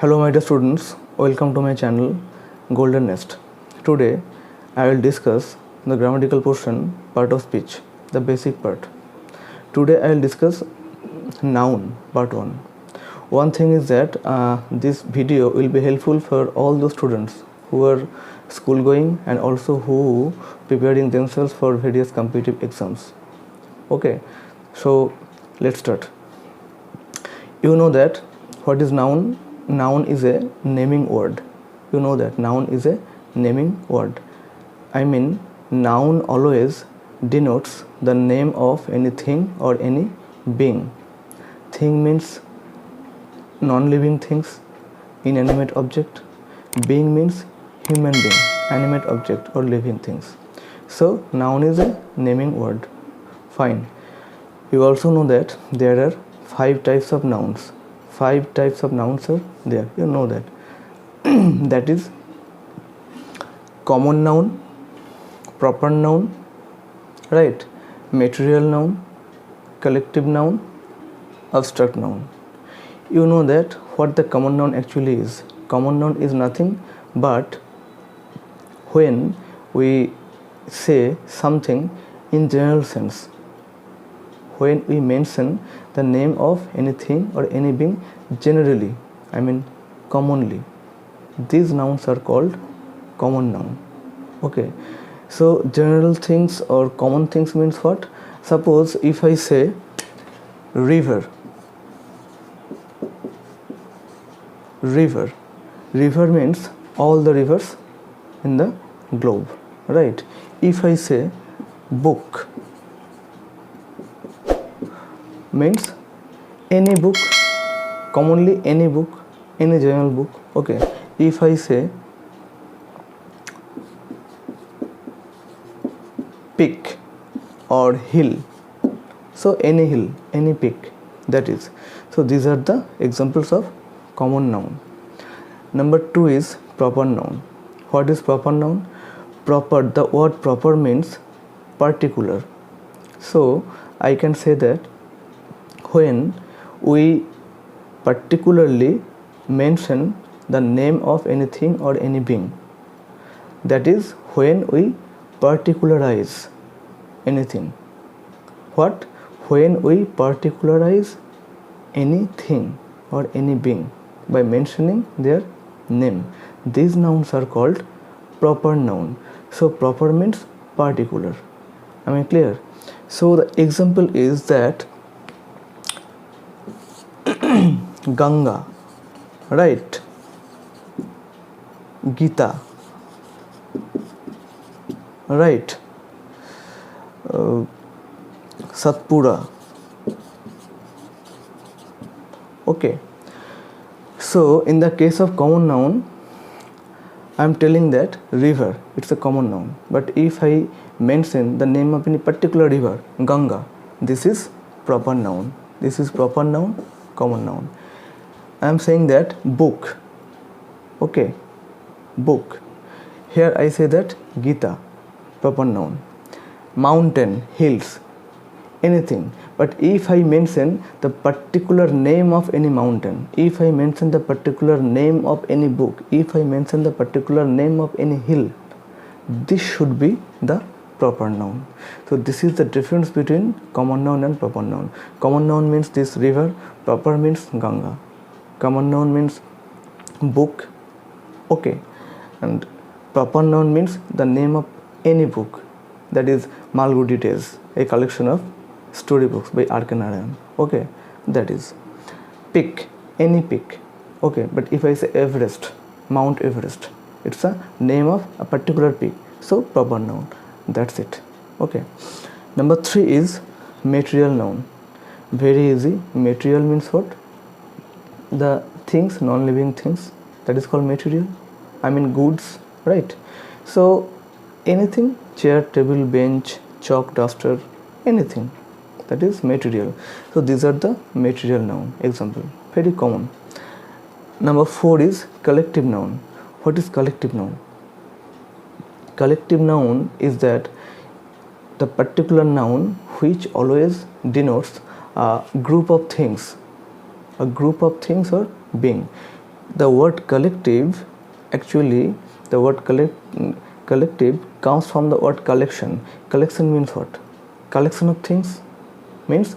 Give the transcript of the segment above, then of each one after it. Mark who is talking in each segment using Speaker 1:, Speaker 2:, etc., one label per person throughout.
Speaker 1: Hello my dear students, welcome to my channel Golden Nest. Today I will discuss the grammatical portion part of speech, the basic part. Today I will discuss noun part 1. One thing is that this video will be helpful for all those students who are school going and also who preparing themselves for various competitive exams. Okay, so let's start. You know that what is noun? Noun is a naming word. You know that noun is a naming word. I mean, noun always denotes the name of anything or any being. Thing means non-living things, inanimate object. Being means human being, animate object or living things. So noun is a naming word. Fine. You also know that there are 5 types of nouns. 5 types of nouns are there. You know that. That is common noun, proper noun, right? Material noun, collective noun, abstract noun. You know that what the common noun actually is. Common noun is nothing but when we say something in general sense, when we mention the name of anything or any being generally, I mean commonly, these nouns are called common noun. Okay, so general things or common things means what? Suppose if I say river, river means all the rivers in the globe, right? If I say book, means any book, commonly any book, any general book. Okay, if I say peak or hill, so any hill, any peak, that is. So these are the examples of common noun. Number 2 is proper noun. What is proper noun? Proper, the word proper means particular. So I can say that when we particularly mention the name of anything or any being, that is when we particularize anything. What? When we particularize anything or any being by mentioning their name. These nouns are called proper noun. So proper means particular. Am I clear? So the example is that Ganga, right? Gita, right? Satpura. Okay. So in the case of common noun, I am telling that river, it's a common noun. But if I mention the name of any particular river, Ganga, this is proper noun. This is proper noun, common noun. I am saying that book. Okay, book. Here I say that Gita, proper noun. Mountain, hills, anything. But if I mention the particular name of any mountain, if I mention the particular name of any book, if I mention the particular name of any hill, this should be the proper noun. So this is the difference between common noun and proper noun. Common noun means this river, proper means Ganga. Common noun means book, okay, and proper noun means the name of any book, that is Malgudi Tales, a collection of storybooks by R.K. Narayan. Okay, that is peak, any peak. Okay, but if I say Everest, Mount Everest, it's a name of a particular peak, so proper noun. That's it. Okay. Number 3 is material noun. Very easy. Material means what? The things, non-living things, that is called material. I mean goods, right? So anything, chair, table, bench, chalk, duster, anything, that is material. So these are the material noun. Example, very common. Number 4 is collective noun. What is collective noun? Collective noun is that the particular noun which always denotes a group of things or being. the word collective, actually the word collective comes from the word collection. Collection means what? Collection of things means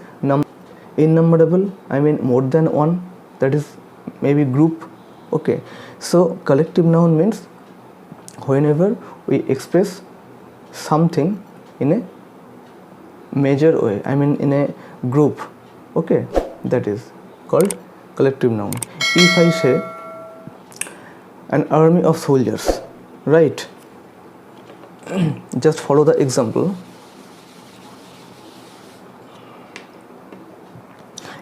Speaker 1: innumerable, I mean more than one, that is maybe group. Okay, so collective noun means whenever we express something in a major way, I mean in a group, okay, that is called collective noun. If I say an army of soldiers, right, just follow the example.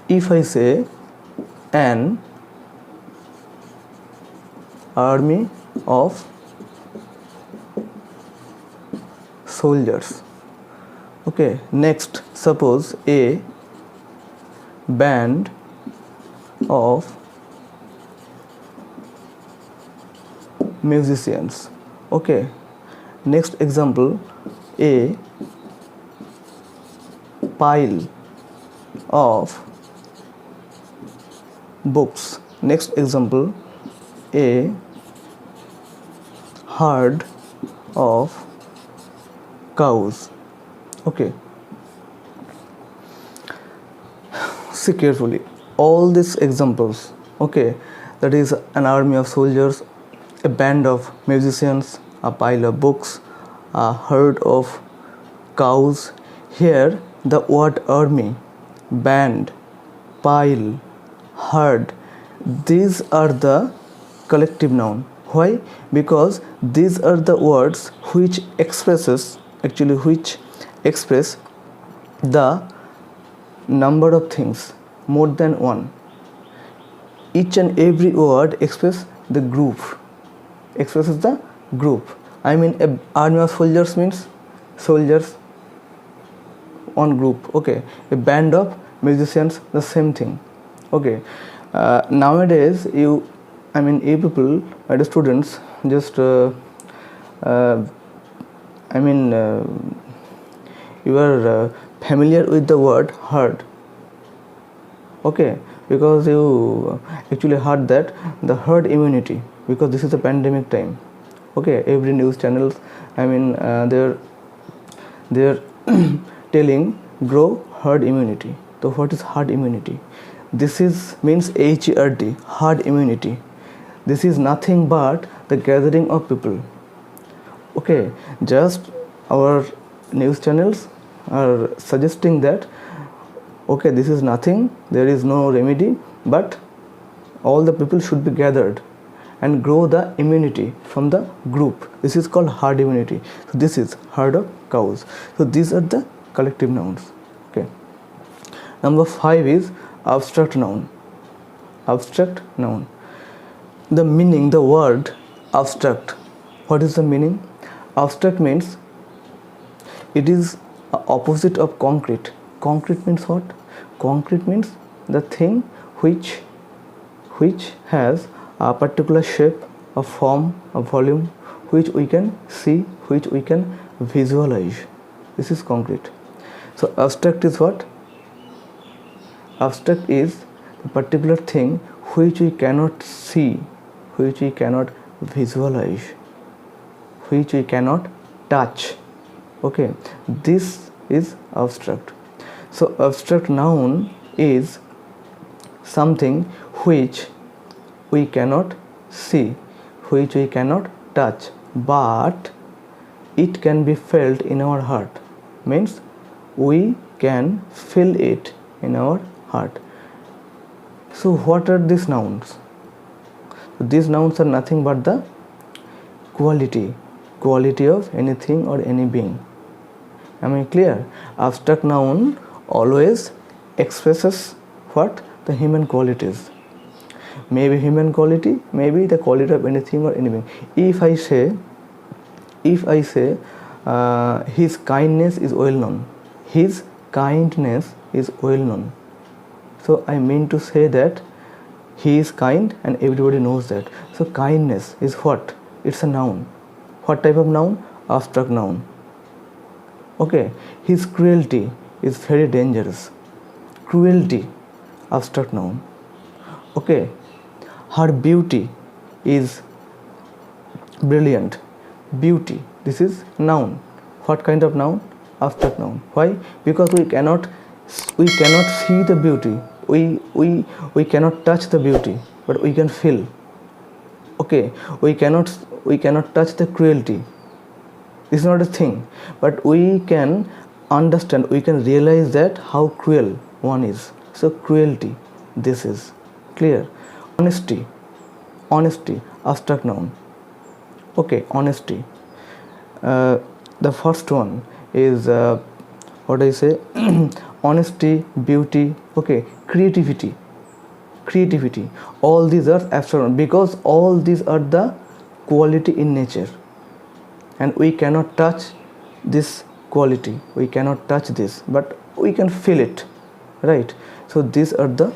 Speaker 1: If I say an army of soldiers, okay, next suppose a band of musicians, okay, next example a pile of books, next example a herd of cows, okay. See carefully all these examples, okay, that is an army of soldiers, a band of musicians, a pile of books, a herd of cows. Here the word army, band, pile, herd, these are the collective noun. Why? Because these are the words which express the number of things, more than one. Each and every word expresses the group. I mean a army of soldiers means soldiers, one group, okay. A band of musicians, the same thing, okay. Nowadays you people, the students, just you are familiar with the word herd, okay, because you actually heard that the herd immunity, because this is a pandemic time, okay. Every news channels, they're telling grow herd immunity. So what is herd immunity? This is means HERD, herd immunity. This is nothing but the gathering of people, okay. Just our news channels are suggesting that, okay, this is nothing, there is no remedy, but all the people should be gathered and grow the immunity from the group. This is called herd immunity. So this is herd of cows. So these are the collective nouns, okay. Number 5 is abstract noun. Abstract noun. The meaning, the word abstract, what is the meaning? Abstract means it is opposite of concrete. Concrete means what? Concrete means the thing which has a particular shape, a form, a volume, which we can see, which we can visualize. This is concrete. So abstract is what? Abstract is a particular thing which we cannot see, which we cannot visualize, which we cannot touch, okay. This is abstract. So abstract noun is something which we cannot see, which we cannot touch, but it can be felt in our heart. Means we can feel it in our heart. So what are these nouns? These nouns are nothing but the quality of anything or any being. Am I clear? Abstract noun always expresses what? The human qualities. Maybe human quality, maybe the quality of anything or anything. If I say his kindness is well known, his kindness is well known, so I mean to say that he is kind and everybody knows that. So kindness is what? It's a noun. What type of noun? Abstract noun, okay. His cruelty is very dangerous. Cruelty, abstract noun, okay. her beauty is brilliant. Beauty, this is noun. What kind of noun? Abstract noun. Why? Because we cannot see the beauty, we cannot touch the beauty, but we can feel. Okay, we cannot touch the cruelty. This is not a thing, but we can understand, we can realize that how cruel one is. So cruelty, this is clear. Honesty, abstract noun. Okay, honesty. The first one is what I say honesty, beauty. Okay, creativity, all these are abstract, because all these are the quality in nature, and we cannot touch this quality, we cannot touch this, but we can feel it, right? So these are the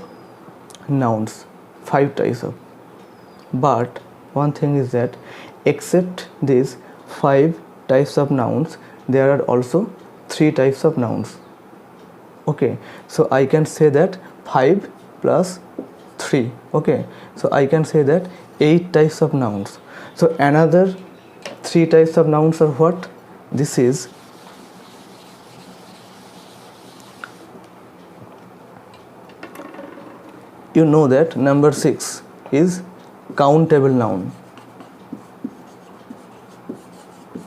Speaker 1: nouns, 5 types of. But one thing is that except these 5 types of nouns, there are also 3 types of nouns. Okay, so I can say that 5 plus 3. Okay, so I can say that 8 types of nouns. So another 3 types of nouns are what? This is you know that number 6 is countable noun.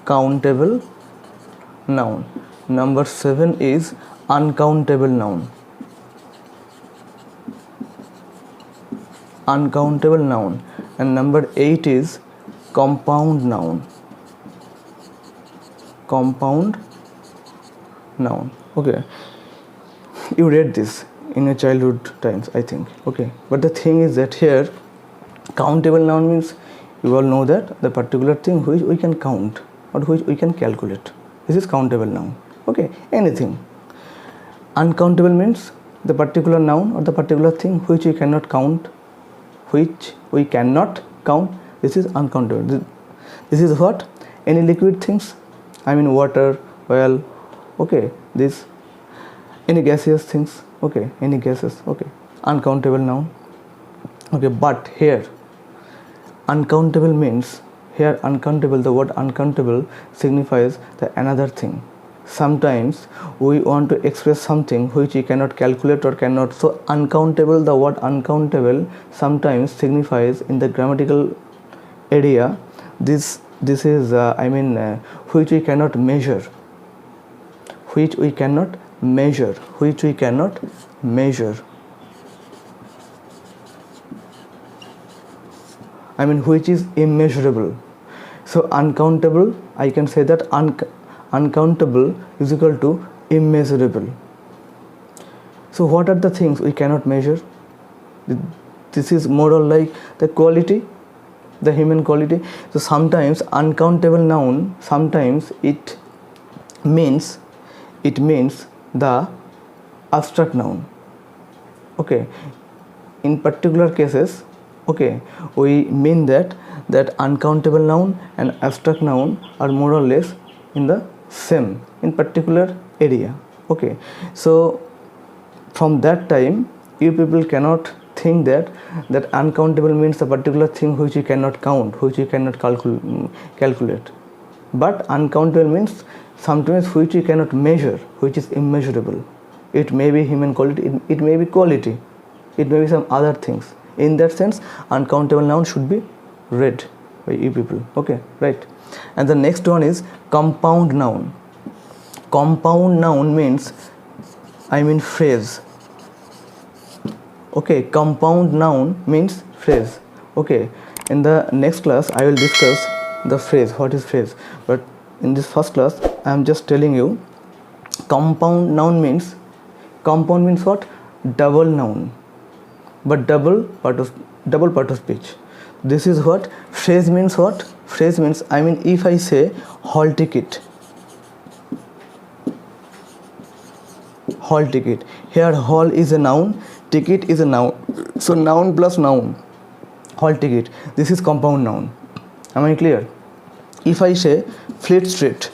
Speaker 1: Countable noun. Number 7 is uncountable noun. Uncountable noun. And number 8 is compound noun. Compound noun. Okay, you read this in your childhood times, I think. Okay, but the thing is that here countable noun means you all know that the particular thing which we can count or which we can calculate. This is countable noun. Okay, anything. Uncountable means the particular noun or the particular thing which we cannot count, which we cannot count. This is uncountable. This is what? Any liquid things, I mean water, oil. Okay, this any gaseous things. Okay, any gases. Okay, uncountable noun. Okay, but here uncountable means, here uncountable, the word uncountable signifies the another thing. Sometimes we want to express something which we cannot calculate or cannot. So uncountable, the word uncountable sometimes signifies in the grammatical area, this is which we cannot measure, which we cannot measure, which we cannot measure. I mean which is immeasurable. So uncountable, I can say that uncountable is equal to immeasurable. So what are the things we cannot measure? This is more or like the quality, the human quality. So sometimes uncountable noun, sometimes it means the abstract noun. Okay, in particular cases, okay, we mean that uncountable noun and abstract noun are more or less in the same in particular area. Okay, so from that time you people cannot think that uncountable means a particular thing which you cannot count, which you cannot calculate. But uncountable means sometimes which you cannot measure, which is immeasurable. It may be human quality, it may be quality, it may be some other things. In that sense, uncountable noun should be read by you people. Okay, right. And the next one is compound noun. Compound noun means, I mean phrase. Okay, compound noun means phrase. Okay, in the next class I will discuss the phrase, what is phrase, but in this first class I am just telling you compound noun means what? Double noun, but double part of speech. This is what phrase means. What phrase means, I mean if I say hall ticket, here hall is a noun, ticket is a noun, so noun plus noun, hall ticket, this is compound noun. Am I clear? If I say Fleet Street,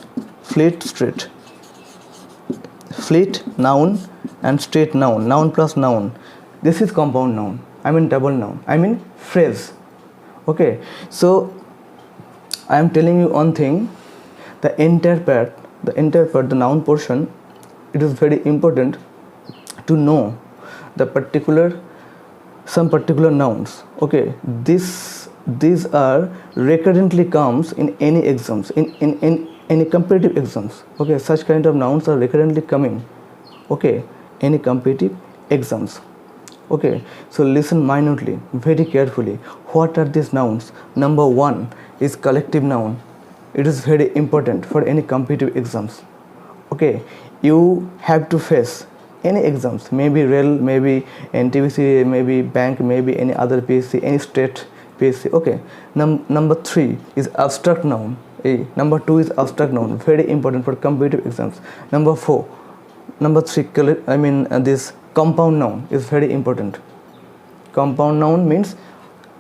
Speaker 1: fleet noun and street noun plus noun, this is compound noun. I mean double noun, I mean phrase. Okay, so I am telling you one thing, the entire part, the noun portion, it is very important to know the some particular nouns. Okay, these are recurrently comes in any exams, in any competitive exams. Okay, such kind of nouns are recurrently coming, okay, any competitive exams. Okay, so listen minutely, very carefully. What are these nouns? Number one is collective noun. It is very important for any competitive exams. Okay, you have to face any exams, maybe rail, maybe NTPC, maybe bank, maybe any other PSC, any state PSC. Okay, number three is abstract noun. Number two is abstract noun, very important for competitive exams. Number three, this compound noun is very important. Compound noun means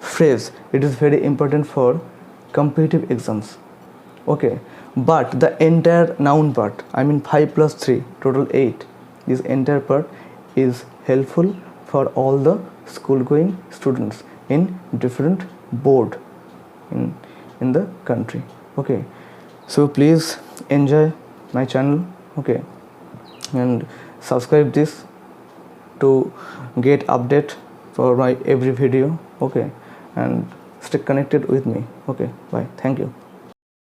Speaker 1: phrase. It is very important for competitive exams. Okay, but the entire noun part, I mean 5 plus 3, total 8, this entire part is helpful for all the school going students in different board in the country. Okay, so please enjoy my channel, okay, and subscribe this to get update for my every video. Okay, and stay connected with me. Okay, bye, thank you.